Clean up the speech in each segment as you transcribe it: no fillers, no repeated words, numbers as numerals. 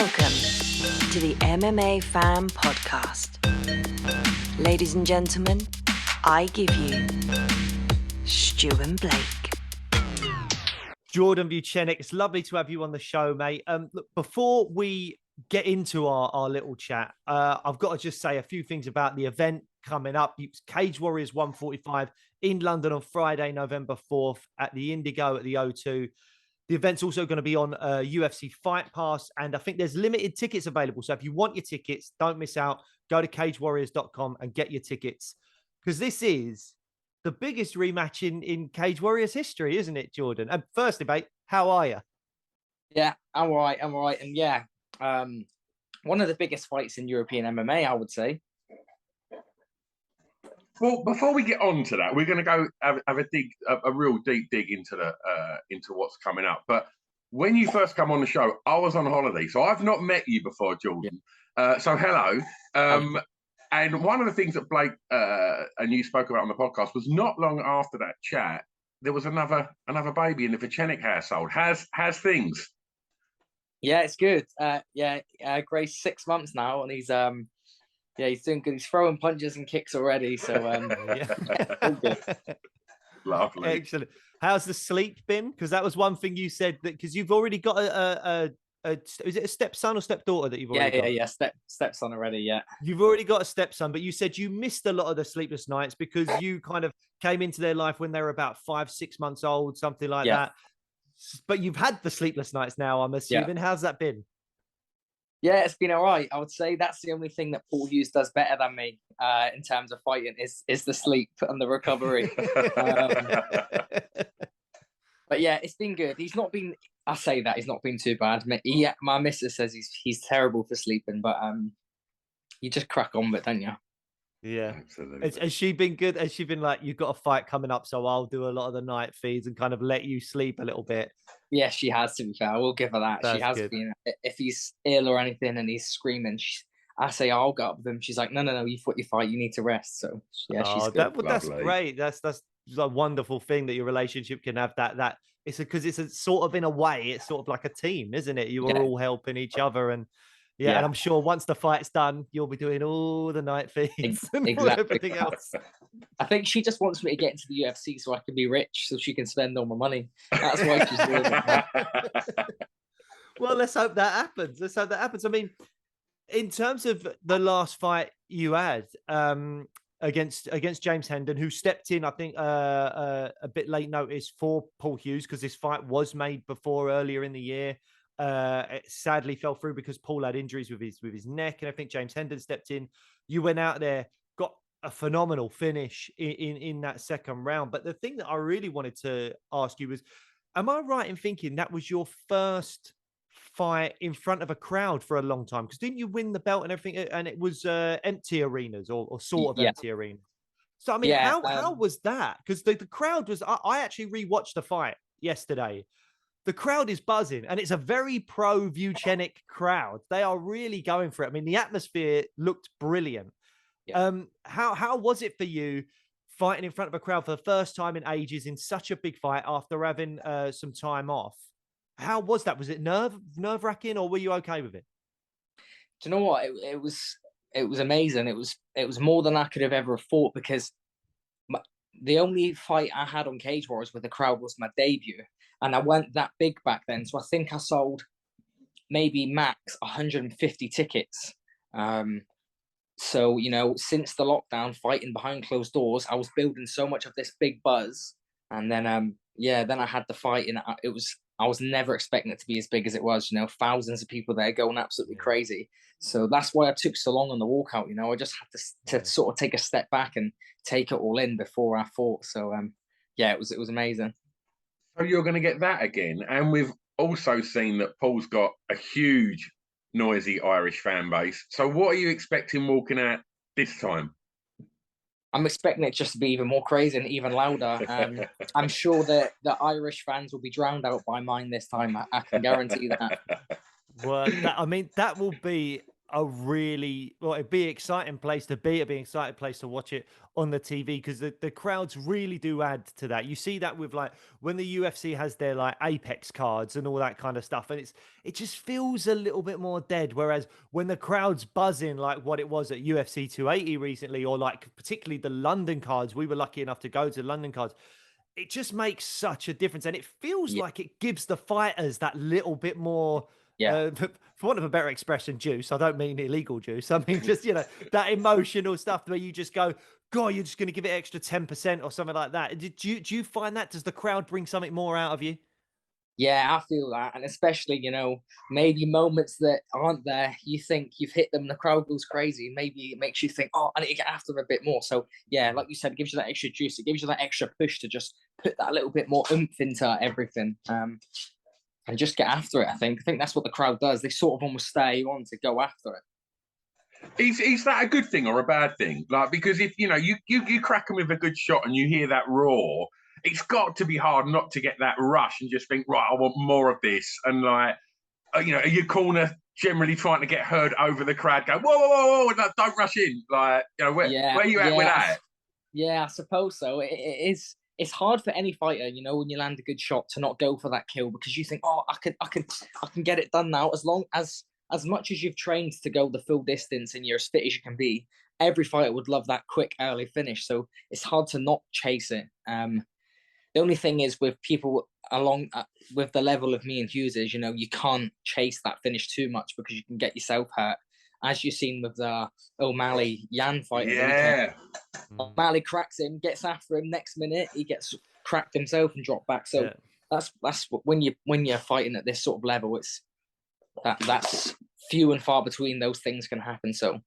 Welcome to the MMA Fan Podcast. Ladies and gentlemen, I give you Stu and Blake. Jordan Vucenic, it's lovely to have you on the show, mate. Look, before we get into our little chat, I've got to just say a few things about the event coming up. It's Cage Warriors 145 in London on Friday, November 4th at the Indigo at the O2. The event's also going to be on UFC Fight Pass, and I think there's limited tickets available. So if you want your tickets, don't miss out. Go to cagewarriors.com and get your tickets, because this is the biggest rematch in Cage Warriors history, isn't it, Jordan? And firstly, mate, how are you? Yeah, I'm all right. And yeah, one of the biggest fights in European MMA, I would say. Well, before we get on to that, we're going to go have a real deep dig into what's coming up. But when you first come on the show, I was on holiday, so I've not met you before, Jordan. Yeah. So hello. And one of the things that Blake and you spoke about on the podcast was not long after that chat, there was another baby in the Vucenic household. Has things? Yeah, it's good. Gray's 6 months now, and he's he's doing good. He's throwing punches and kicks already. So all good. Lovely. Excellent. How's the sleep been? Because that was one thing you said, that because you've already got is it a stepson or stepdaughter that you've already got? Stepson already. Yeah, you've already got a stepson, but you said you missed a lot of the sleepless nights because you kind of came into their life when they were about 5-6 months old, something like that. But you've had the sleepless nights now, I'm assuming. How's that been? Yeah, it's been all right. I would say that's the only thing that Paul Hughes does better than me in terms of fighting is the sleep and the recovery. But yeah, it's been good. He's not been too bad. My missus says he's terrible for sleeping, but you just crack on with it, don't you? Yeah, absolutely. Has she been good? Has she been like, you've got a fight coming up, so I'll do a lot of the night feeds and kind of let you sleep a little bit? Yeah, she has, to be fair. I will give her that. That's she has good. Been. If he's ill or anything and he's screaming, I say, I'll go up with him. She's like, no, you fought your fight. You need to rest. So yeah, she's good. That's great. That's a wonderful thing that your relationship can have that. It's because it's a sort of, in a way, it's sort of like a team, isn't it? You are all helping each other, and and I'm sure once the fight's done, you'll be doing all the night feeds and everything else. I think she just wants me to get into the UFC so I can be rich, so she can spend all my money. That's why she's doing it. Well, let's hope that happens. I mean, in terms of the last fight you had against James Hendon, who stepped in, I think, a bit late notice for Paul Hughes, because this fight was made before earlier in the year. It sadly fell through because Paul had injuries with his neck, and I think James Hendon stepped in. You went out there, got a phenomenal finish in that second round. But the thing that I really wanted to ask you was, am I right in thinking that was your first fight in front of a crowd for a long time? Because didn't you win the belt and everything, and it was empty arenas or sort of empty arenas? So I mean, how was that? Because the crowd was. I actually rewatched the fight yesterday. The crowd is buzzing, and it's a very pro Vucenic crowd. They are really going for it. I mean, the atmosphere looked brilliant. Yeah. How was it for you fighting in front of a crowd for the first time in ages in such a big fight after having some time off? How was that? Was it nerve-wracking, or were you okay with it? Do you know what? It was amazing. It was more than I could have ever thought, because the only fight I had on Cage Warriors with the crowd was my debut. And I went that big back then. So I think I sold maybe max 150 tickets. So, since the lockdown, fighting behind closed doors, I was building so much of this big buzz. And then, then I had the fight, and I was never expecting it to be as big as it was. Thousands of people there going absolutely crazy. So that's why I took so long on the walkout. I just had to sort of take a step back and take it all in before I fought. So, it was amazing. So you're going to get that again. And we've also seen that Paul's got a huge, noisy Irish fan base. So what are you expecting walking out this time? I'm expecting it just to be even more crazy and even louder. I'm sure that the Irish fans will be drowned out by mine this time. I can guarantee that. Well, that will be a really, well, it'd be an exciting place to be. It'd be an exciting place to watch it on the TV, because the crowds really do add to that. You see that with like when the UFC has their like Apex cards and all that kind of stuff, and it just feels a little bit more dead. Whereas when the crowd's buzzing like what it was at UFC 280 recently, or like particularly the London cards, we were lucky enough to go to the London cards. It just makes such a difference, and it feels Yeah, like it gives the fighters that little bit more, yeah, for want of a better expression, juice. I don't mean illegal juice. I mean just, that emotional stuff where you just go, God, you're just going to give it extra 10% or something like that. Do you find that? Does the crowd bring something more out of you? yeah. I feel that, and especially maybe moments that aren't there. You think you've hit them, the crowd goes crazy. Maybe it makes you think, oh, I need to get after a bit more. So yeah, like you said, it gives you that extra juice. It gives you that extra push to just put that little bit more oomph into everything. And just get after it. I think that's what the crowd does. They sort of almost stay on to go after it. Is that a good thing or a bad thing? Like, because if you crack them with a good shot and you hear that roar, it's got to be hard not to get that rush and just think, right, I want more of this. And like, are your corner generally trying to get heard over the crowd? Go, whoa, whoa, whoa, whoa, don't rush in. Like, where are you at with that? Yeah, I suppose so. It is. It's hard for any fighter, when you land a good shot, to not go for that kill, because you think, oh, I can get it done now. As much as you've trained to go the full distance and you're as fit as you can be, every fighter would love that quick early finish. So it's hard to not chase it. The only thing is with people along with the level of me and Hughes is, you can't chase that finish too much because you can get yourself hurt, as you've seen with the O'Malley Yan fight. Yeah. O'Malley cracks him, gets after him. Next minute, he gets cracked himself and dropped back. So that's when you're fighting at this sort of level, that's few and far between those things can happen. So,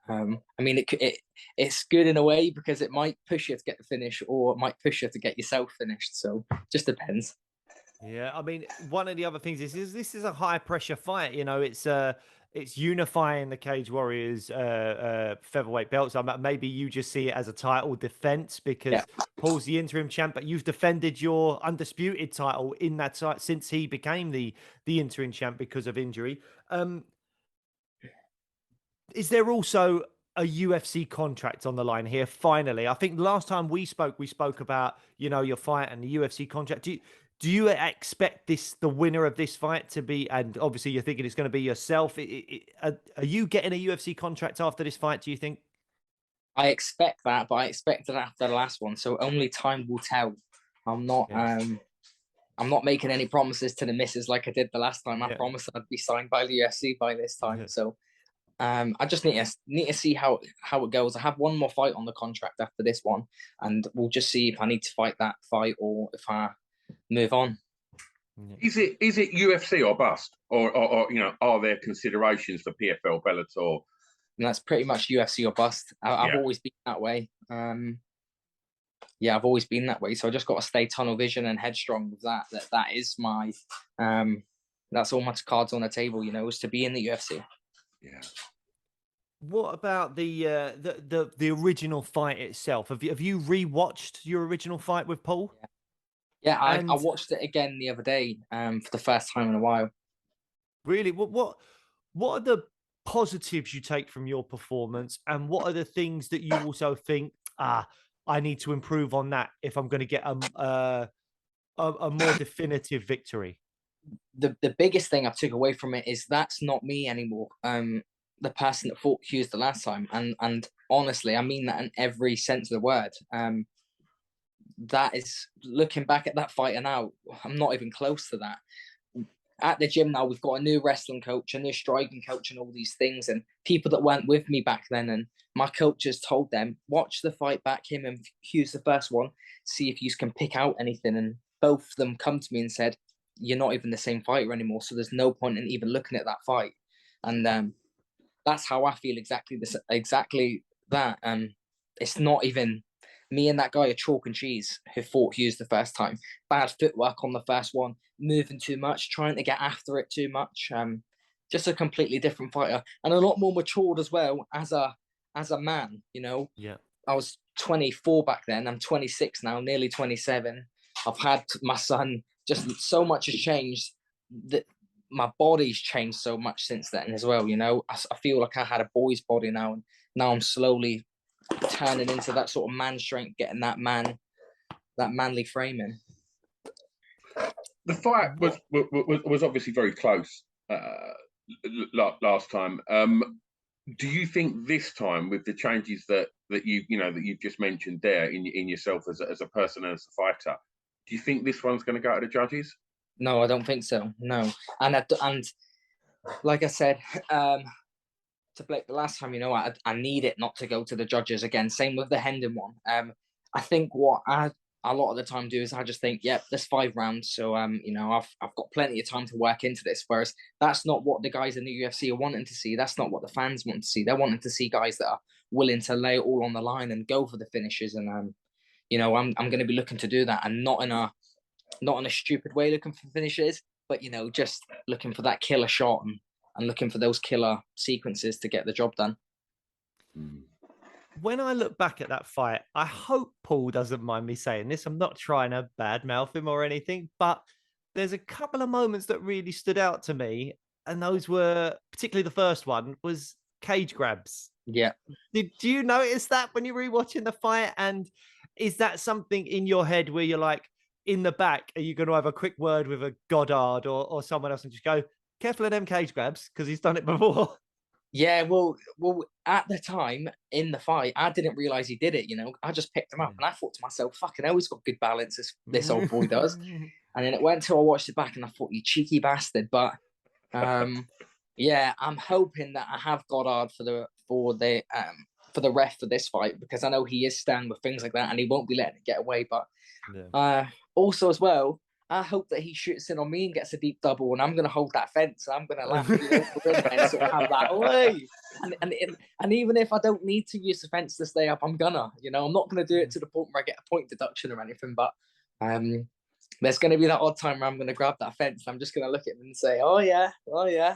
I mean, it's good in a way because it might push you to get the finish, or it might push you to get yourself finished. So, just depends. Yeah, I mean, one of the other things is this is a high pressure fight. It's unifying the Cage Warriors featherweight belts. Maybe you just see it as a title defense because Paul's the interim champ, but you've defended your undisputed title in that site since he became the interim champ because of injury. Is there also a UFC contract on the line here? Finally, I think last time we spoke about your fight and the UFC contract. Do you expect the winner of this fight to be, and obviously you're thinking it's going to be yourself? Are you getting a UFC contract after this fight, do you think? I expect that, but I expect it after the last one. So only time will tell. I'm not making any promises to the missus like I did the last time. I promised I'd be signed by the UFC by this time. So I just need to see how it goes. I have one more fight on the contract after this one, and we'll just see if I need to fight that fight or if I move on. Is it UFC or bust, or are there considerations for PFL, Bellator? And that's pretty much UFC or bust. I've always been that way. I've always been that way. So I just got to stay tunnel vision and headstrong with that. That is my that's all my cards on the table. Is to be in the UFC. Yeah. What about the original fight itself? Have you rewatched your original fight with Paul? Yeah, I watched it again the other day for the first time in a while. Really? What are the positives you take from your performance, and what are the things that you also think, I need to improve on that if I'm going to get a more definitive victory? The biggest thing I took away from it is that's not me anymore. The person that fought Hughes the last time, and honestly, I mean that in every sense of the word. That is, looking back at that fight, and now I'm not even close to that. At the gym now, we've got a new wrestling coach, a new striking coach, and all these things, and people that weren't with me back then. And my coaches told them, watch the fight back, him and Hughes, the first one, see if you can pick out anything. And both of them come to me and said, you're not even the same fighter anymore, so there's no point in even looking at that fight. And that's how I feel exactly that. It's not even me and that guy are chalk and cheese who fought Hughes the first time. Bad footwork on the first one, moving too much, trying to get after it too much. Just a completely different fighter, and a lot more matured as well as a man. Yeah. I was 24 back then. I'm 26 now, nearly 27. I've had my son. Just so much has changed. my body's changed so much since then as well. You know, I feel like I had a boy's body now, and now I'm slowly turning into that sort of man strength, getting that manly framing. The fight was obviously very close last time. Do you think this time, with the changes that you've just mentioned there in yourself as a person and as a fighter, do you think this one's going to go to the judges? No, I don't think so. No, and like I said, to Blake the last time, you know, I need it not to go to the judges again. Same with the Hendon one. I think what I a lot of the time do is I just think, yep, there's 5 rounds, so you know, I've got plenty of time to work into this. Whereas that's not what the guys in the UFC are wanting to see. That's not what the fans want to see. They're wanting to see guys that are willing to lay it all on the line and go for the finishes. And you know, I'm going to be looking to do that, and not in a stupid way looking for finishes, but you know, just looking for that killer shot and looking for those killer sequences to get the job done. When I look back at that fight, I hope Paul doesn't mind me saying this. I'm not trying to badmouth him or anything, but there's a couple of moments that really stood out to me. And those were, particularly the first one, was cage grabs. Yeah. Do you notice that when you're rewatching the fight? And is that something in your head where you're like, in the back, are you going to have a quick word with a Goddard or someone else and just go, careful of them cage grabs, because he's done it before? Yeah, well, at the time in the fight, I didn't realize he did it. You know, I just picked him up and I thought to myself, "Fucking hell, he's got good balance. This old boy does." And then it went till I watched it back, and I thought, "You cheeky bastard!" But yeah, I'm hoping that I have Goddard for the ref for this fight, because I know he is stern with things like that, and he won't be letting it get away. But also as well, I hope that he shoots in on me and gets a deep double, and I'm going to hold that fence. I'm going to land the fence and have that away. And even if I don't need to use the fence to stay up, I'm gonna. You know, I'm not going to do it to the point where I get a point deduction or anything. But there's going to be that odd time where I'm going to grab that fence. And I'm just going to look at him and say, "Oh yeah, oh yeah."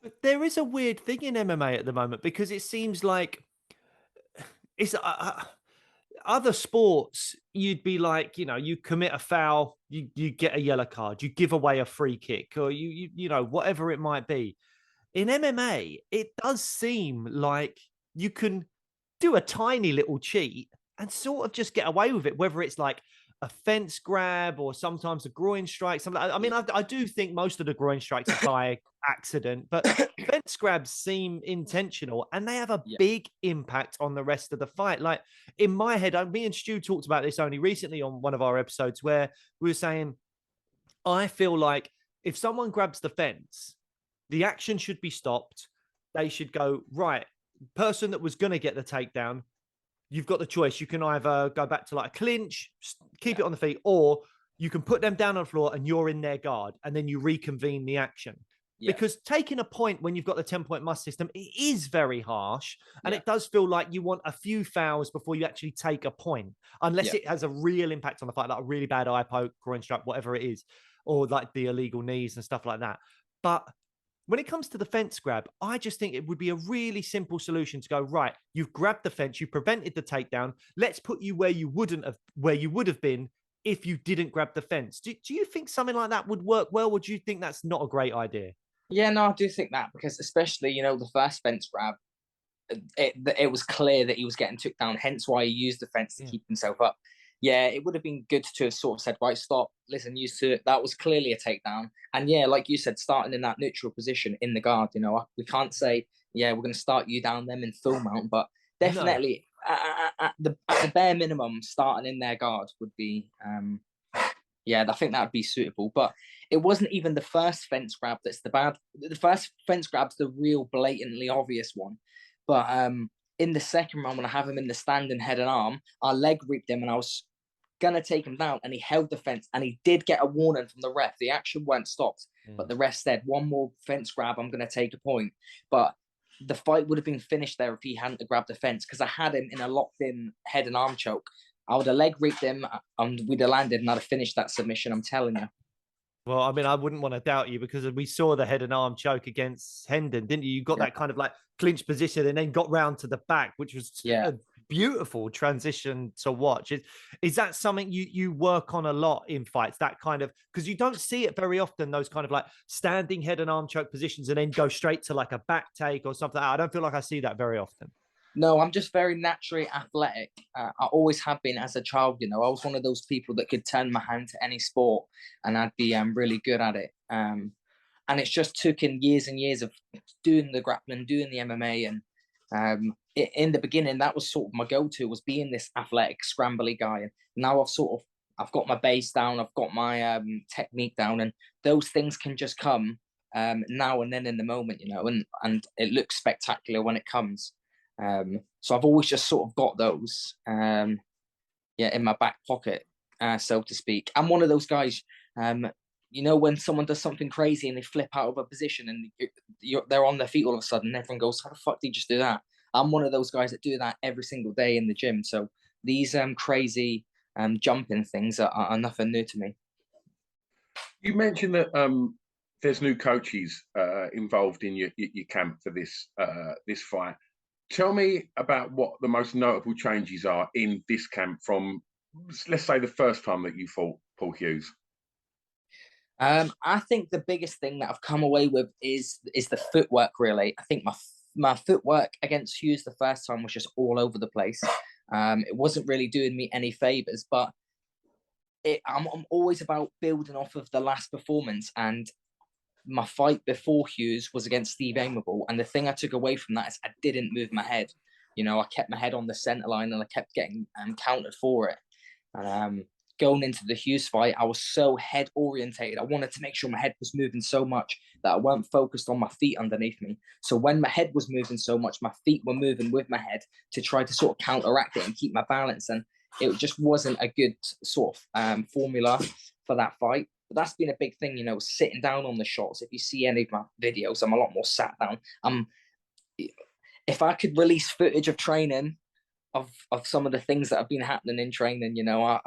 But there is a weird thing in MMA at the moment, because it seems like it's other sports, you'd be like, you know, you commit a foul, you get a yellow card, you give away a free kick, or you know, whatever it might be. In MMA, it does seem like you can do a tiny little cheat and sort of just get away with it, whether it's like a fence grab or sometimes a groin strike. Something. I mean, I do think most of the groin strikes are by accident, but fence grabs seem intentional, and they have a big impact on the rest of the fight. Like in my head, me and Stu talked about this only recently on one of our episodes, where we were saying, I feel like if someone grabs the fence, the action should be stopped. They should go, right, person that was going to get the takedown, you've got the choice. You can either go back to like a clinch, keep it on the feet, or you can put them down on the floor and you're in their guard, and then you reconvene the action. Because taking a point when you've got the 10-point must system, it is very harsh. And it does feel like you want a few fouls before you actually take a point, unless it has a real impact on the fight, like a really bad eye poke, groin strike, whatever it is, or like the illegal knees and stuff like that. But when it comes to the fence grab, I just think it would be a really simple solution to go, right, you've grabbed the fence, you prevented the takedown. Let's put you where you would have been if you didn't grab the fence. Do you think something like that would work well, or do you think that's not a great idea? Yeah, no, I do think that, because especially, you know, the first fence grab, it was clear that he was getting took down, hence why he used the fence to keep himself up. Yeah, it would have been good to have sort of said, right, stop, listen, used to it. That was clearly a takedown. And yeah, like you said, starting in that neutral position in the guard, you know, we can't say, yeah, we're going to start you down them in full mount, but definitely at the bare minimum, starting in their guard would be, yeah, I think that would be suitable. But it wasn't even the first fence grab that's the bad. The first fence grab's the real blatantly obvious one. But in the second round, when I have him in the standing head and arm, I leg reaped him and I was going to take him down, and he held the fence, and he did get a warning from the ref. The action weren't stopped, but the ref said, one more fence grab, I'm going to take a point. But the fight would have been finished there if he hadn't grabbed the fence, because I had him in a locked-in head and arm choke. I would have leg reaped him, and we'd have landed, and I'd have finished that submission, I'm telling you. Well, I mean, I wouldn't want to doubt you, because we saw the head and arm choke against Hendon, didn't you? You got that kind of like clinch position and then got round to the back, which was a beautiful transition to watch. Is that something you work on a lot in fights? That kind of, because you don't see it very often, those kind of like standing head and arm choke positions and then go straight to like a back take or something. I don't feel like I see that very often. No, I'm just very naturally athletic. I always have been as a child. You know, I was one of those people that could turn my hand to any sport, and I'd be really good at it. And it's just took in years and years of doing the grappling, doing the MMA, and in the beginning, that was sort of my go-to, was being this athletic, scrambly guy. And now I've got my base down, I've got my technique down, and those things can just come now and then in the moment, you know, and it looks spectacular when it comes. So I've always just sort of got those, in my back pocket, so to speak. I'm one of those guys, you know, when someone does something crazy and they flip out of a position and they're on their feet all of a sudden, and everyone goes, how the fuck did you just do that? I'm one of those guys that do that every single day in the gym. So these crazy jumping things are nothing new to me. You mentioned that there's new coaches involved in your camp for this fight. Tell me about what the most notable changes are in this camp from, let's say, the first time that you fought Paul Hughes. I think the biggest thing that I've come away with is the footwork. Really, I think my footwork against Hughes the first time was just all over the place. It wasn't really doing me any favors, but I'm always about building off of the last performance, and my fight before Hughes was against Steve Aimable, and the thing I took away from that is I didn't move my head. You know, I kept my head on the center line, and I kept getting countered for it. And going into the Hughes fight, I was so head orientated. I wanted to make sure my head was moving so much that I weren't focused on my feet underneath me. So when my head was moving so much, my feet were moving with my head to try to sort of counteract it and keep my balance. And it just wasn't a good sort of formula for that fight. But that's been a big thing, you know, sitting down on the shots. If you see any of my videos, I'm a lot more sat down. If I could release footage of training, of some of the things that have been happening in training, you know,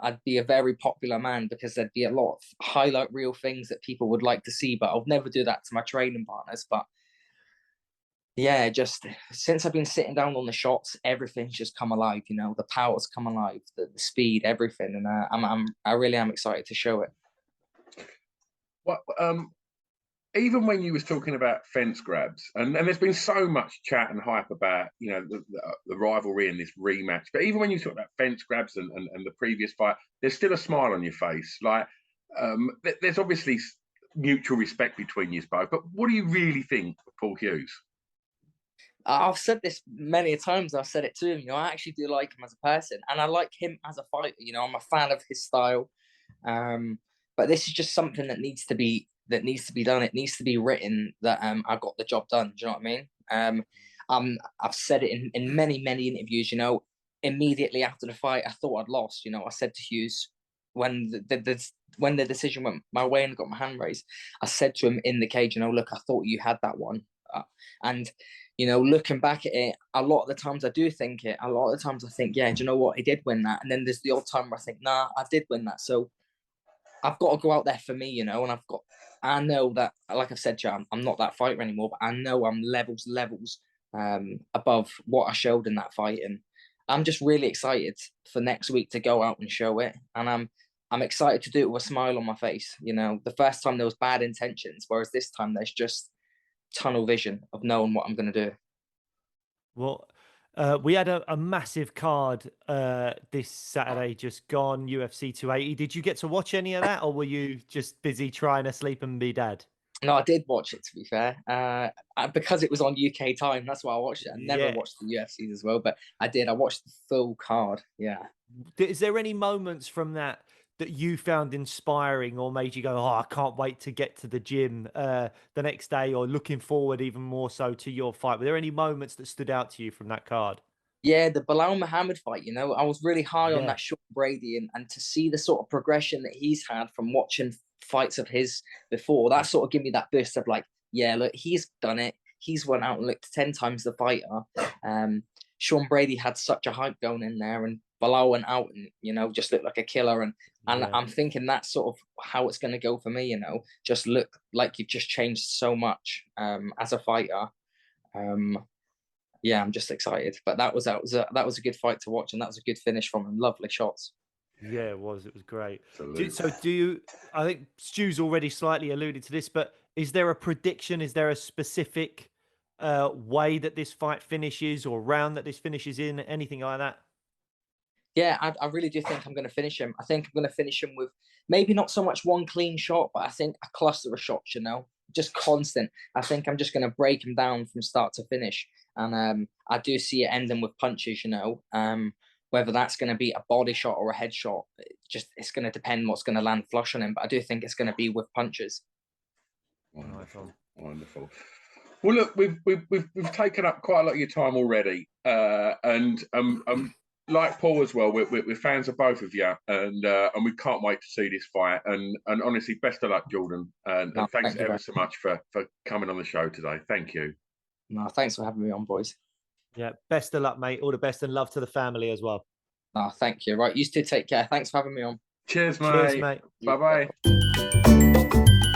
I'd be a very popular man, because there'd be a lot of highlight reel things that people would like to see. But I'll never do that to my training partners. But yeah, just since I've been sitting down on the shots, everything's just come alive. You know, the power's come alive, the speed, everything, and I really am excited to show it. Well, even when you was talking about fence grabs, and there's been so much chat and hype about, you know, the rivalry and this rematch, but even when you talk about fence grabs and the previous fight, there's still a smile on your face. Like, there's obviously mutual respect between you both. But what do you really think of Paul Hughes? I've said this many times. I've said it to him. You know, I actually do like him as a person, and I like him as a fighter. You know, I'm a fan of his style. But this is just something that needs to be done. It needs to be written that I got the job done. Do you know what I mean? I've said it in many interviews. You know, immediately after the fight, I thought I'd lost. You know, I said to Hughes when the decision went my way and I got my hand raised, I said to him in the cage, you know, look, I thought you had that one, and you know, looking back at it, a lot of the times I do think it. A lot of the times I think, yeah, do you know what? He did win that. And then there's the odd time where I think, nah, I did win that. So I've got to go out there for me, you know, and I know that, like I've said, Jan, I'm not that fighter anymore, but I know I'm levels above what I showed in that fight. And I'm just really excited for next week to go out and show it. And I'm excited to do it with a smile on my face. You know, the first time there was bad intentions, whereas this time there's just tunnel vision of knowing what I'm going to do. Well, we had a massive card this Saturday just gone, UFC 280. Did you get to watch any of that, or were you just busy trying to sleep and be dad? No, I did watch it, to be fair. Because it was on UK time, that's why I watched it. I never watched the UFCs as well, but I did. I watched the full card, yeah. Is there any moments from that you found inspiring or made you go, oh, I can't wait to get to the gym the next day, or looking forward even more so to your fight? Were there any moments that stood out to you from that card? Yeah, the Bilal Muhammad fight, you know, I was really high on that Sean Brady, and to see the sort of progression that he's had from watching fights of his before, that sort of gave me that boost of like, yeah, look, he's done it. He's went out and looked 10 times the fighter. Sean Brady had such a hype going in there, and Bilal went out and, you know, just looked like a killer. And I'm thinking that's sort of how it's going to go for me, you know, just look like you've just changed so much as a fighter. yeah, I'm just excited. But that was a good fight to watch, and that was a good finish from him. Lovely shots. Yeah, it was. It was great. Absolutely. So do you? I think Stu's already slightly alluded to this, but is there a prediction? Is there a specific way that this fight finishes, or round that this finishes in? Anything like that? Yeah, I really do think I'm going to finish him. I think I'm going to finish him with maybe not so much one clean shot, but I think a cluster of shots, just constant. I think I'm just going to break him down from start to finish. And I do see it ending with punches, whether that's going to be a body shot or a head shot. It's going to depend what's going to land flush on him. But I do think it's going to be with punches. Wonderful. Wonderful. Well, look, we've taken up quite a lot of your time already, and like Paul as well, we're fans of both of you, and we can't wait to see this fight. And honestly, best of luck, Jordan, and thanks ever so much for coming on the show today. Thank you. No, thanks for having me on, boys. Yeah, best of luck, mate. All the best, and love to the family as well. No, thank you. Right, you two take care. Thanks for having me on. Cheers, mate. Cheers, mate. Bye bye.